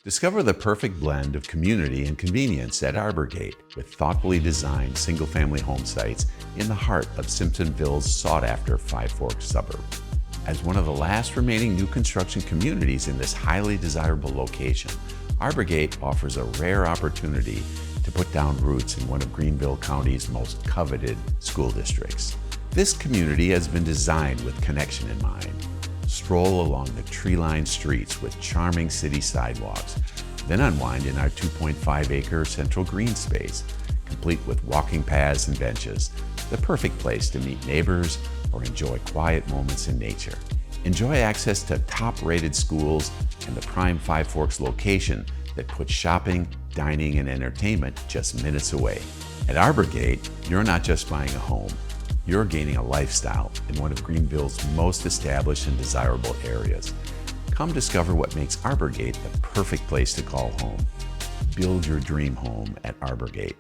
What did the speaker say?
Discover the perfect blend of community and convenience at Arbor Gate, with thoughtfully designed single-family home sites in the heart of Simpsonville's sought-after Five Forks suburb. As one of the last remaining new construction communities in this highly desirable location, Arbor Gate offers a rare opportunity to put down roots in one of Greenville County's most coveted school districts. This community has been designed with connection in mind. Stroll along the tree-lined streets with charming city sidewalks, then unwind in our 2.5-acre central green space, complete with walking paths and benches, the perfect place to meet neighbors or enjoy quiet moments in nature. Enjoy access to top-rated schools and the prime Five Forks location that puts shopping, dining, and entertainment just minutes away. At Arbor Gate, you're not just buying a home, you're gaining a lifestyle in one of Greenville's most established and desirable areas. Come discover what makes Arbor Gate the perfect place to call home. Build your dream home at Arbor Gate.